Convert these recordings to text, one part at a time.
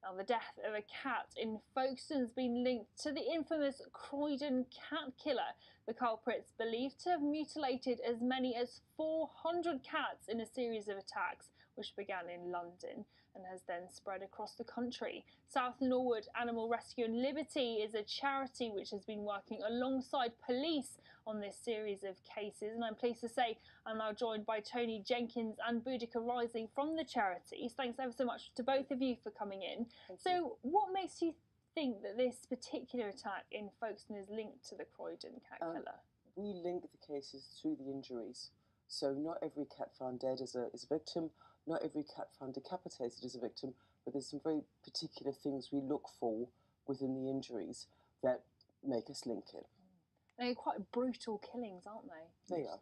Now, the death of a cat in Folkestone has been linked to the infamous Croydon cat killer. The culprits believed to have mutilated as many as 400 cats in a series of attacks, which began in London and has then spread across the country. South Norwood Animal Rescue and Liberty is a charity which has been working alongside police on this series of cases. And I'm pleased to say I'm now joined by Tony Jenkins and Boudicca Rising from the charities. Thanks ever so much to both of you for coming in. So what makes you think that this particular attack in Folkestone is linked to the Croydon cat killer? We link the cases through the injuries. So not every cat found dead is a victim, not every cat found decapitated is a victim, but there's some very particular things we look for within the injuries that make us link it. They're quite brutal killings, aren't they? They are.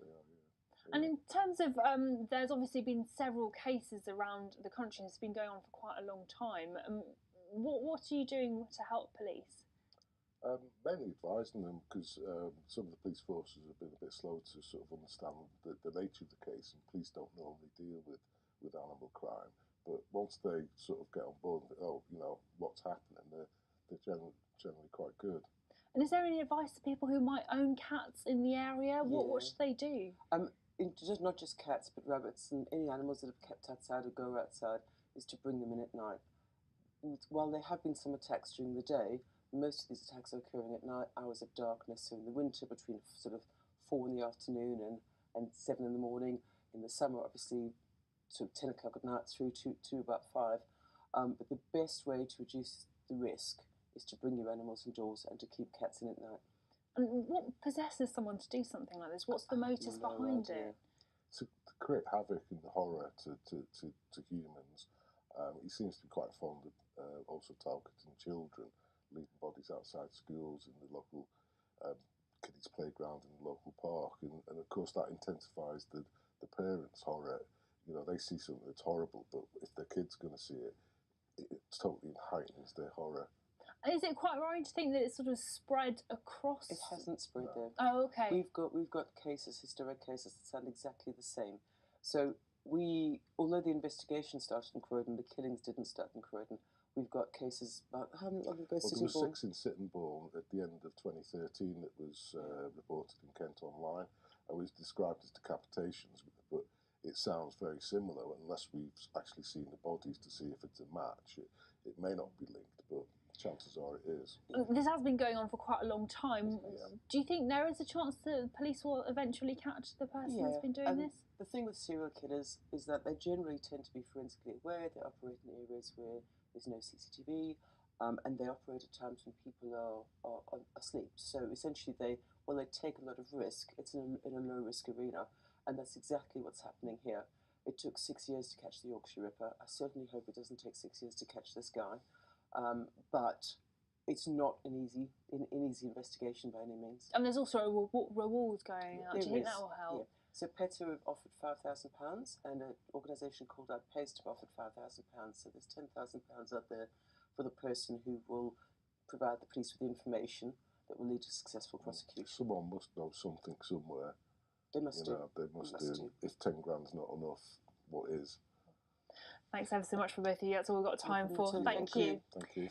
And in terms of, there's obviously been several cases around the country. It's been going on for quite a long time. What are you doing to help police? Mainly advising them, because some of the police forces have been a bit slow to sort of understand the nature of the case, and police don't normally deal with animal crime. But once they sort of get on board and think, oh, you know, what's happening, they're generally quite good. And is there any advice to people who might own cats in the area? What should they do? Not just cats, but rabbits and any animals that are kept outside or go outside, is to bring them in at night. While there have been some attacks during the day, most of these attacks are occurring at night, hours of darkness. So in the winter, between sort of 4 in the afternoon and 7 in the morning. In the summer, obviously, sort of 10 o'clock at night through to about 5. But the best way to reduce the risk is to bring your animals indoors and to keep cats in at night. And what possesses someone to do something like this? What's the motive behind it? To create havoc and horror to humans. He seems to be quite fond of also targeting children, leaving bodies outside schools, in the local kiddies' playground, in the local park, and of course that intensifies the parents' horror. You know, they see something that's horrible, but if their kid's going to see it, it totally heightens their horror. Is it quite right to think that it's sort of spread across? It hasn't spread there. Oh, okay. We've got cases, historic cases that sound exactly the same. So although the investigation started in Croydon, the killings didn't start in Croydon. We've got cases about how many of there were 6 in Sittingbourne at the end of 2013 that was reported in Kent Online. And was described as decapitations, but it sounds very similar unless we've actually seen the bodies to see if it's a match. It may not be linked, but chances are it is. This has been going on for quite a long time. Yeah. Do you think there is a chance that the police will eventually catch the person who's been doing this? The thing with serial killers is that they generally tend to be forensically aware. They operate in areas where there's no CCTV, and they operate at times when people are asleep. So essentially they take a lot of risk. It's in a low-risk arena, and that's exactly what's happening here. It took 6 years to catch the Yorkshire Ripper. I certainly hope it doesn't take 6 years to catch this guy. But it's not an easy investigation by any means. And there's also a reward going out. Do you think that will help? Yeah. So PETA have offered £5,000, and an organisation called Out Pays to have offered £5,000. So there's £10,000 out there for the person who will provide the police with the information that will lead to successful prosecution. Someone must know something somewhere. They must do. They must do. If 10 grand's not enough, what is? Thanks ever so much for both of you. That's all we've got time for. Thank you. Thank you.